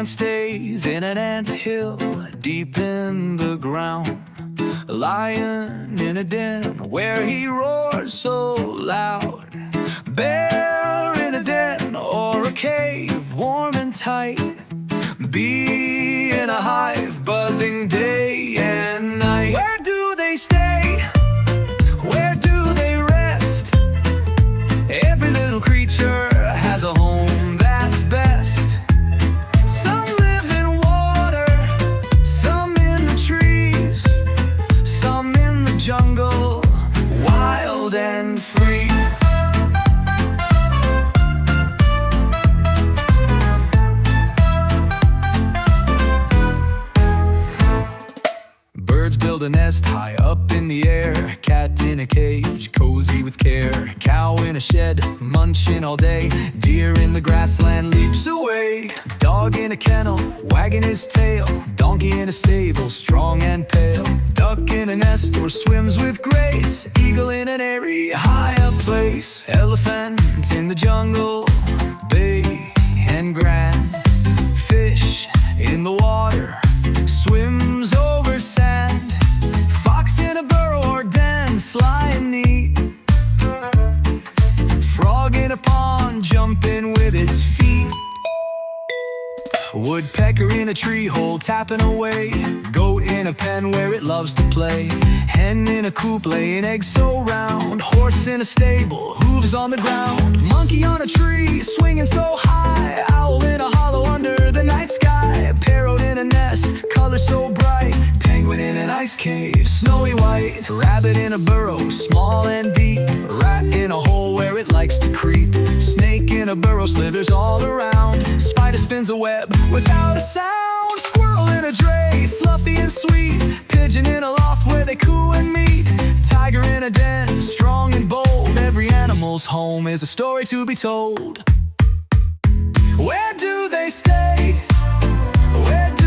man stays in an anthill deep in the ground. A lion in a den where he roars so loud. Bear in a den or a cave warm and tight. Bee in a hive buzzing day and night. Where do they stay? Where do they rest? Every little creature has a home that's best. Some live in water, some in the trees, some in the jungle, wild and free. Birds build a nest high up in the air. Cat in a cage, cozy with care. Cow in a shed, munching all day. Deer in the grassland leaps away. Dog in a kennel, wagging his tail. Donkey in a stable, strong and pale. Duck in a nest or swims with grace. Eagle in an airy, high up place. Elephant in the jungle, big and grand. Fish in the water, swims over sand. Fox in a burrow or den, sly and neat. Frog in a pond, jumping with its feet. Woodpecker in a tree hole, tapping away. Goat in a pen where it loves to play. Hen in a coop, laying eggs so round. Horse in a stable, hooves on the ground. Monkey on a tree, swinging so high. Owl in a hollow under the night sky. Parrot in a nest, colors so bright. Penguin in an ice cave, snowy white. Rabbit in a burrow, small and deep. Rat in a hole where it likes to creep. Snake in a burrow, slithers all around. Spider spins a web without a sound. Squirrel in a dray, fluffy and sweet. Pigeon in a loft where they coo and meet. Tiger in a den, strong and bold. Every animal's home is a story to be told. Where do they stay? Where do